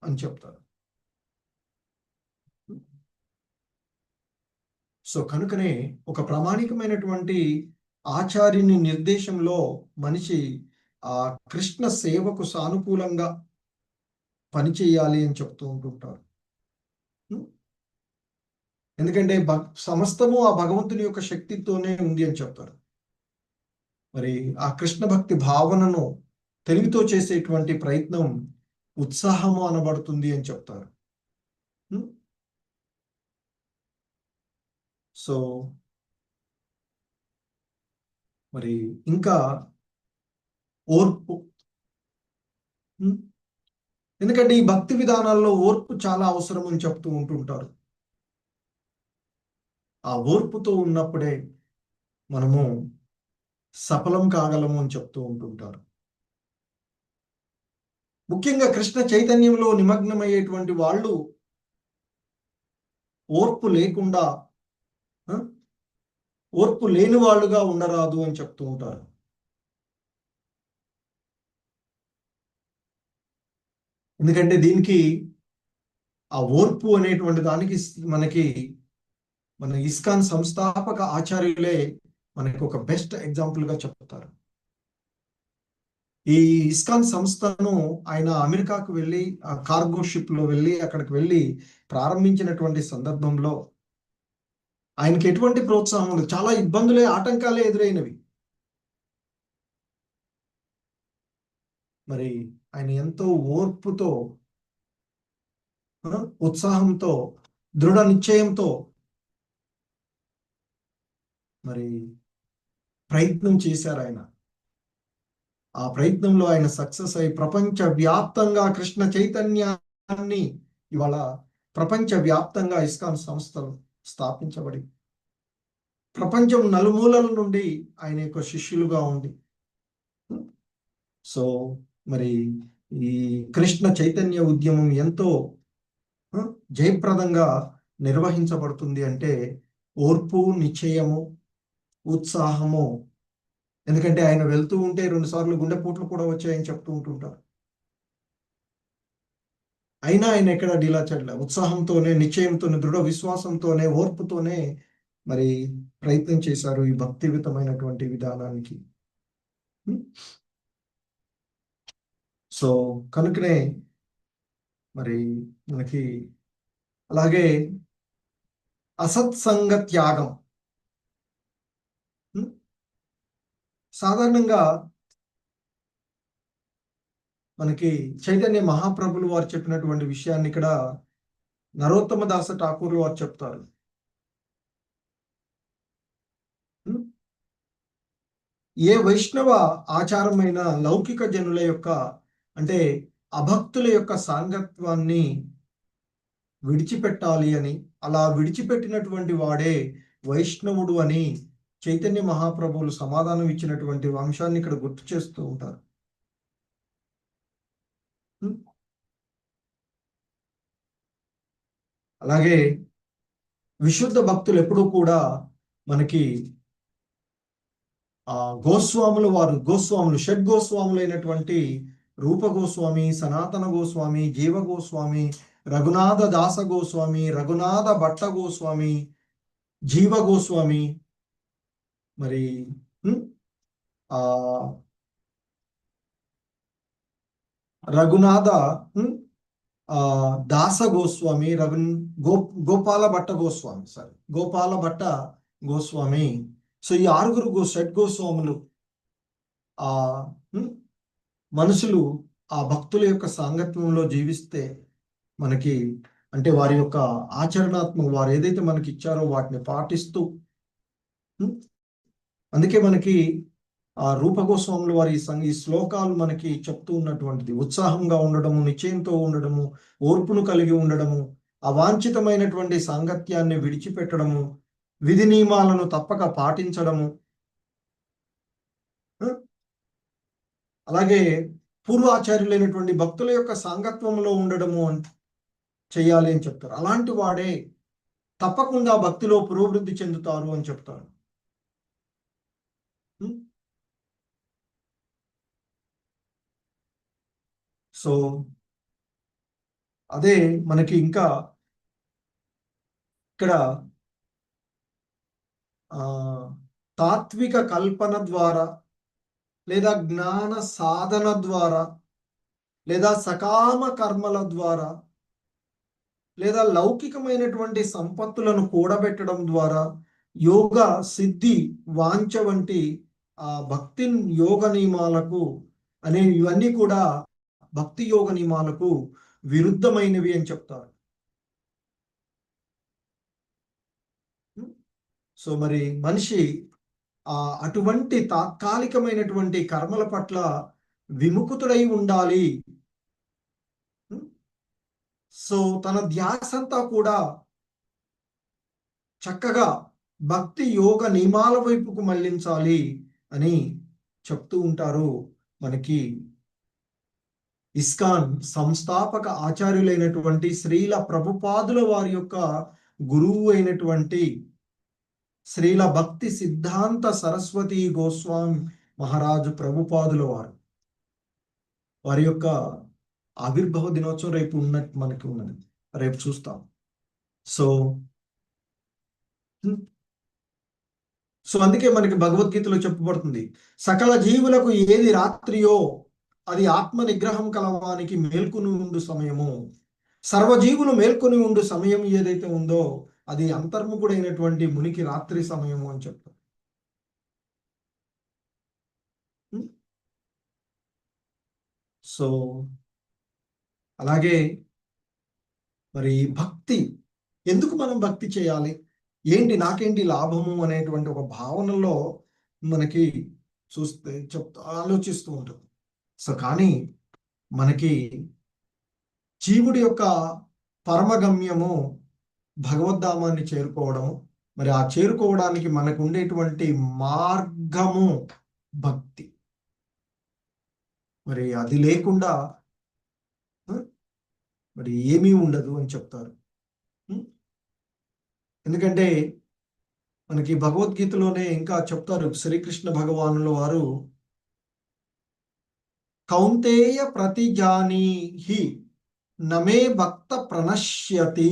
అని చెప్తారు. సో కనుకనే ఒక ప్రామాణికమైనటువంటి ఆచార్యుని నిర్దేశంలో మనిషి ఆ కృష్ణ సేవకు సానుకూలంగా పనిచేయాలి అని చెప్తూ ఉంటుంటారు. ఎందుకంటే సమస్తము ఆ భగవంతుని యొక్క శక్తితోనే ఉంది అని చెప్తారు. మరి ఆ కృష్ణ భక్తి భావనను తెలివితో చేసేటువంటి ప్రయత్నం ఉత్సాహము అనబడుతుంది అని చెప్తారు. సో మరి ఇంకా ఓర్పు, ఎందుకంటే ఈ భక్తి విధానాల్లో ఓర్పు చాలా అవసరం అని చెప్తూ ఉంటుంటారు. ఆ ఓర్పుతో ఉన్నప్పుడే మనము సఫలం కాగలము అని చెప్తూ ఉంటుంటారు. ముఖ్యంగా కృష్ణ చైతన్యంలో నిమగ్నమయ్యేటువంటి వాళ్ళు ఓర్పు లేకుండా, ఓర్పు లేని వాళ్ళుగా ఉండరాదు అని చెప్తూ ఉంటారు. ఎందుకంటే దీనికి ఆ ఓర్పు అనేటువంటి దానికి మనకి మన ఇస్కాన్ సంస్థాపక ఆచార్యులే మనకి ఒక బెస్ట్ ఎగ్జాంపుల్ గా చెప్తారు. ఈ ఇస్కాన్ సంస్థను ఆయన అమెరికాకు వెళ్ళి ఆ కార్గో షిప్ లో వెళ్ళి అక్కడికి వెళ్ళి ప్రారంభించినటువంటి సందర్భంలో ఆయనకి ఎటువంటి ప్రోత్సాహం లేదు, చాలా ఇబ్బందులే ఆటంకాలే ఎదురైనవి. మరి ఆయన ఎంతో ఓర్పుతో, ఉత్సాహంతో, దృఢ నిశ్చయంతో మరి ప్రయత్నం చేశారు ఆయన. ఆ ప్రయత్నంలో ఆయన సక్సెస్ అయి ప్రపంచ వ్యాప్తంగా కృష్ణ చైతన్యాన్ని ఇవాళ ప్రపంచ వ్యాప్తంగా ఇస్కాన్ సంస్థలు స్థాపించబడి ప్రపంచం నలుమూలల నుండి ఆయన యొక్క శిష్యులుగా ఉంది. సో మరి ఈ కృష్ణ చైతన్య ఉద్యమం ఎంతో జయప్రదంగా నిర్వహించబడుతుంది అంటే ఓర్పు, నిశ్చయము, ఉత్సాహము. ఎందుకంటే ఆయన వెళ్తూ ఉంటే 2 సార్లు గుండెపోట్లు కూడా వచ్చాయని చెప్తూ ఉంటుంటారు. అయినా ఆయన ఎక్కడ డీలా చెడ్ల ఉత్సాహంతోనే, నిశ్చయంతోనే, దృఢ విశ్వాసంతోనే, ఓర్పుతోనే మరి ప్రయత్నం చేశారు ఈ భక్తియుతమైనటువంటి విధానానికి. సో కనుకనే మరి మనకి అలాగే అసత్సంగ త్యాగం. సాధారణంగా మనకి చైతన్య మహాప్రభులు వారు చెప్పినటువంటి విషయాన్ని ఇక్కడ నరోత్తమ దాస ఠాకూర్ వారు చెప్తారు. ఏ వైష్ణవ ఆచారమైన లౌకిక జనుల యొక్క అంటే అభక్తుల యొక్క సాంగత్వాన్ని విడిచిపెట్టాలి అని, అలా విడిచిపెట్టినటువంటి వాడే వైష్ణవుడు అని చైతన్య మహాప్రభువులు సమాధానం ఇచ్చినటువంటి అంశాన్ని ఇక్కడ గుర్తు చేస్తూ ఉంటారు. అలాగే విశుద్ధ భక్తులు ఎప్పుడూ కూడా మనకి గోస్వాములు షడ్ గోస్వాములైనటువంటి రూప గోస్వామి, సనాతన గోస్వామి, జీవ గోస్వామి, రఘునాథ దాస గోస్వామి, రఘునాథ భట్ట గోస్వామి, జీవ గోస్వామి, మరి రఘునాథ దాస గోస్వామి, గోపాల భట్ట గోస్వామి, గోపాల భట్ట గోస్వామి. సో ఈ 6 షడ్ గోస్వాములు ఆ మనుషులు ఆ భక్తుల యొక్క సాంగత్యంలో జీవిస్తే మనకి అంటే వారి యొక్క ఆచరణాత్మక వారు ఏదైతే మనకి ఇచ్చారో వాటిని పాటిస్తూ, అందుకే మనకి ఆ రూప గోస్వాములు వారి ఈ శ్లోకాలు మనకి చెప్తూ ఉన్నటువంటిది ఉత్సాహంగా ఉండడము, నిశ్చయంతో ఉండడము, ఓర్పును కలిగి ఉండడము, అవాంఛితమైనటువంటి సాంగత్యాన్ని విడిచిపెట్టడము, విధి నియమాలను తప్పక పాటించడము, అలాగే పూర్వాచార్యులైనటువంటి భక్తుల యొక్క సాంగత్వంలో ఉండడము చెయ్యాలి అని చెప్తారు. అలాంటి వాడే తప్పకుండా భక్తిలో పురోభివృద్ధి చెందుతారు అని చెప్తారు. సో అదే మనకి ఇంకా ఇక్కడ తాత్విక కల్పన ద్వారా లేదా జ్ఞాన సాధన ద్వారా లేదా సకామ కర్మల ద్వారా లేదా లౌకికమైనటువంటి సంపత్తులను కూడబెట్టడం ద్వారా యోగ సిద్ధి వాంఛ వంటి ఆ భక్తి యోగ నియమాలకు ఇవన్నీ కూడా భక్తి యోగ నియమాలకు విరుద్ధమైనవి అని చెప్తారు. సో మరి మనిషి అటువంటి తాత్కాలికమైనటువంటి కర్మల పట్ల విముఖతుడై ఉండాలి. సో తన ధ్యాసంతా కూడా చక్కగా భక్తి యోగ నియమాల వైపుకు మళ్లించాలి అని చెప్తూ ఉంటారు మనకి ఇస్కాన్ సంస్థాపక ఆచార్యులైనటువంటి శ్రీల ప్రభుపాదుల వారి యొక్క గురువు అయినటువంటి శ్రీల భక్తి సిద్ధాంత సరస్వతి గోస్వామి మహారాజు ప్రభుపాదుల వారి యొక్క ఆవిర్భావ దినోత్సవం రేపు ఉన్నట్టు మనకి ఉన్నది, రేపు చూస్తాం. సో అందుకే మనకి భగవద్గీతలో చెప్పబడుతుంది, సకల జీవులకు ఏది రాత్రియో అది ఆత్మ నిగ్రహం కలవానికి మేల్కొని ఉండు సమయము. సర్వజీవులు మేల్కొని ఉండు సమయం ఏదైతే ఉందో అది అంతర్ముఖుడైనటువంటి మునికి రాత్రి సమయము అని చెప్తారు. సో అలాగే మరి భక్తి, ఎందుకు మనం భక్తి చేయాలి, ఏంటి నాకేంటి లాభము అనేటువంటి ఒక భావనలో మనకి చూస్తే ఆలోచిస్తూ ఉంటుంది. సో కానీ మనకి జీవుడి యొక్క పరమగమ్యము భగవద్ధామాన్ని చేరుకోవడం. మరి ఆ చేరుకోవడానికి మనకు ఉండేటువంటి మార్గము భక్తి. మరి అది లేకుండా మరి ఏమీ ఉండదు అని చెప్తారు. ఎందుకంటే మనకి భగవద్గీతలోనే ఇంకా చెప్తారు శ్రీకృష్ణ భగవానుల వారు, కౌంతేయ ప్రతిజానీహి నమే భక్త ప్రణశ్యతి.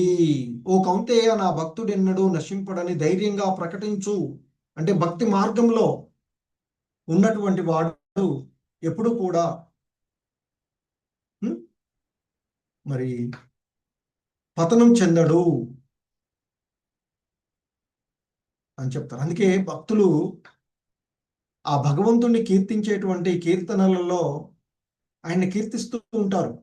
ఓ కౌంతేయ, నా భక్తుడెన్నడూ నశింపడని ధైర్యంగా ప్రకటించు. అంటే భక్తి మార్గంలో ఉన్నటువంటి వాడు ఎప్పుడు కూడా మరి పతనం చెందడు అని చెప్తారు. అందుకే భక్తులు ఆ భగవంతుణ్ణి కీర్తించేటువంటి కీర్తనలలో ఆయన్ని కీర్తిస్తూ ఉంటారు.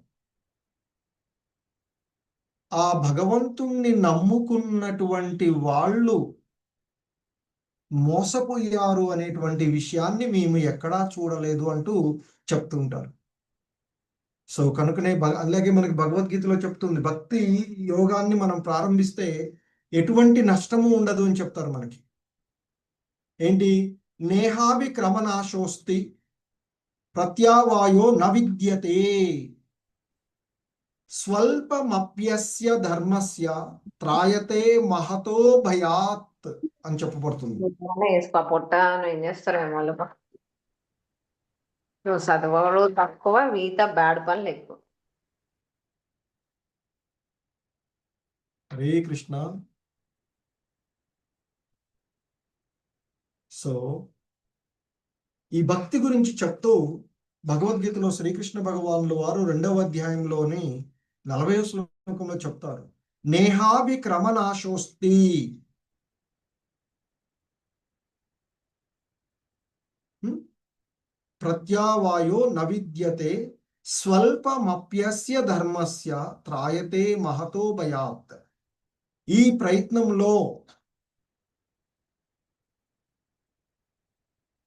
ఆ భగవంతుణ్ణి నమ్ముకున్నటువంటి వాళ్ళు మోసపోయారు అనేటువంటి విషయాన్ని మేము ఎక్కడా చూడలేదు అంటూ చెప్తూ ఉంటారు. సో కనుకనే అలాగే మనకి భగవద్గీతలో చెప్తుంది, భక్తి యోగాన్ని మనం ప్రారంభిస్తే ఎటువంటి నష్టము ఉండదు అని చెప్తారు మనకి. ఏంటి? నేహాభి క్రమనాశోస్తి ప్రత్యావాయో న విద్యతే స్వల్పమప్యస్య ధర్మస్య త్రాయతే మహతో భయాత్ అని చెప్పబడుతుంది. పొట్ట ఏం చేస్తారేమో వాళ్ళు, నువ్వు చదవడు తక్కువ, మిగతా బ్యాడ్ పనులు ఎక్కువ. హరే కృష్ణ. సో ఈ భక్తి గురించి చెప్తూ భగవద్గీతలో శ్రీకృష్ణ భగవానుల వారు 2వ అధ్యాయంలోని 40వ శ్లోకంలో చెప్తారు, నేహాభి క్రమనాశోస్తి. ప్రత్యావాయో నవిద్యతే స్వల్పమప్యస్య ధర్మస్య త్రాయతే మహతో భయాత్. ఈ ప్రయత్నంలో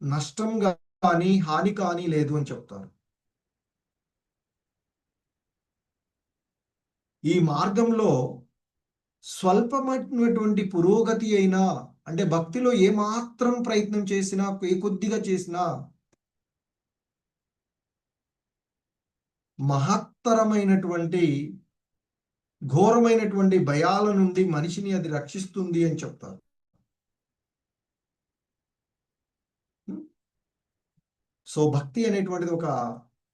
నష్టం కానీ హాని కానీ లేదు అని చెప్తారు. ఈ మార్గంలో స్వల్పమైనటువంటి పురోగతి అయినా, అంటే భక్తిలో ఏమాత్రం ప్రయత్నం చేసినా, కొద్దిగా చేసినా మహత్తరమైనటువంటి ఘోరమైనటువంటి భయాల నుండి మనిషిని అది రక్షిస్తుంది అని చెప్తారు. సో భక్తి అనేటువంటిది ఒక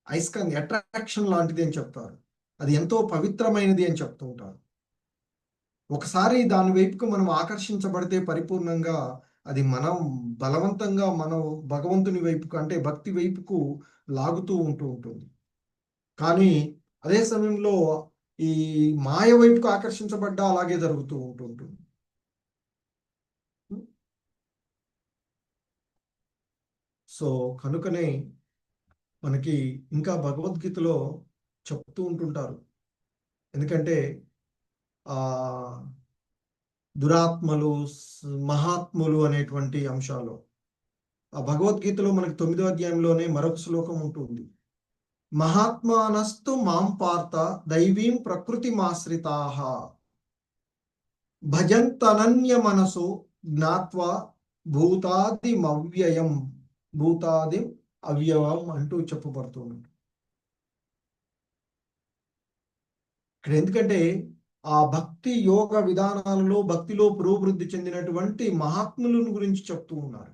ఐస్కాన్ అట్రాక్షన్ లాంటిది అని చెప్తారు. అది ఎంతో పవిత్రమైనది అని చెప్తూ ఉంటారు. ఒకసారి దాని వైపుకు మనం ఆకర్షించబడితే పరిపూర్ణంగా అది మనం బలవంతంగా మనం భగవంతుని వైపుకు, అంటే భక్తి వైపుకు లాగుతూ ఉంటుంది. కానీ అదే సమయంలో ఈ మాయ వైపుకు ఆకర్షించబడ్డా అలాగే జరుగుతూ ఉంటుంది. సో కనుకనే మనకి ఇంకా భగవద్గీతలో చెప్తూ ఉంటుంటారు. ఎందుకంటే దురాత్మలు, మహాత్ములు అనేటువంటి అంశాలు ఆ భగవద్గీతలో మనకి 9వ అధ్యాయంలోనే మరొక శ్లోకం ఉంటుంది, మహాత్మానస్తు మాం పార్థ దైవీం ప్రకృతిమాశ్రితాః భజంతనన్య మనసో జ్ఞాత్వా భూతాదిం అవ్యయం అంటూ చెప్పబడుతుంది. ఇక్కడ ఎందుకంటే ఆ భక్తి యోగ విధానాలలో భక్తిలో పురోభివృద్ధి చెందినటువంటి మహాత్ములను గురించి చెప్తూ ఉన్నారు.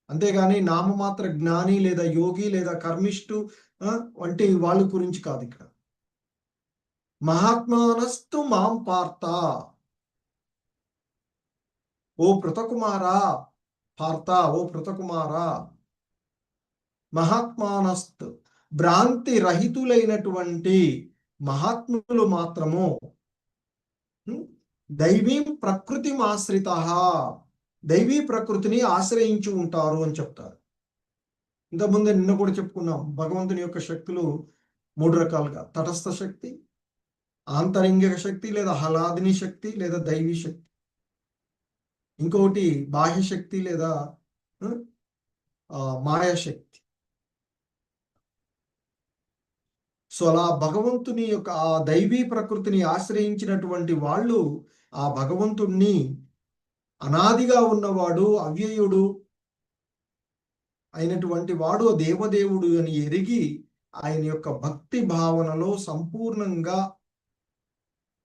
అంతేగాని నామమాత్ర జ్ఞాని లేదా యోగి లేదా కర్మిష్ఠు వంటి వాళ్ళ గురించి కాదు. ఇక్కడ మహాత్మానస్తు మాం పార్త, ఓ పృతకుమారా, పార్త ఓ పృతకుమారా, మహాత్మానస్తు భ్రాంతి రహితులైనటువంటి మహాత్ములు మాత్రము దైవీం ప్రకృతి ఆశ్రిత, దైవీ ప్రకృతిని ఆశ్రయించి ఉంటారు అని చెప్తారు. ఇంతకుముందే నిన్న కూడా చెప్పుకున్నాం, భగవంతుని యొక్క శక్తులు 3 రకాలుగా: తటస్థ శక్తి, ఆంతరింగిక శక్తి లేదా హలాదిని శక్తి లేదా దైవీ శక్తి, ఇంకొకటి బాహ్య శక్తి లేదా మాయాశక్తి. సో అలా భగవంతుని యొక్క ఆ దైవీ ప్రకృతిని ఆశ్రయించినటువంటి వాళ్ళు ఆ భగవంతుణ్ణి అనాదిగా ఉన్నవాడు, అవ్యయుడు అయినటువంటి వాడు దేవదేవుడు అని ఎరిగి ఆయన యొక్క భక్తి భావనలో సంపూర్ణంగా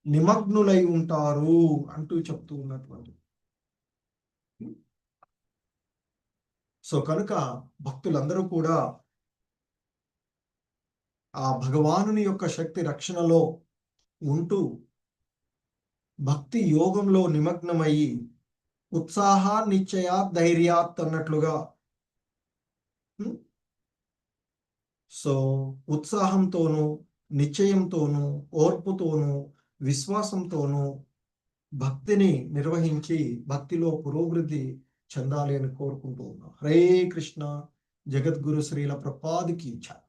నిమగ్నులై ఉంటారు అంటూ చెప్తూ ఉన్నటువంటి. సో కనుక భక్తులందరూ కూడా ఆ భగవానుని యొక్క శక్తి రక్షణలో ఉంటూ భక్తి యోగంలో నిమగ్నమయ్యి ఉత్సాహాన్నిశ్చయాత్ ధైర్యాత్ అన్నట్లుగా, సో ఉత్సాహంతోనూ నిశ్చయంతోనూ ఓర్పుతోనూ విశ్వాసంతోనూ భక్తిని నిర్వహించి భక్తిలో పురోభివృద్ధి చెందాలి అని కోరుకుంటూ ఉన్నాం. హరే కృష్ణ. జగద్గురు శ్రీల ప్రభుపాదికి జై.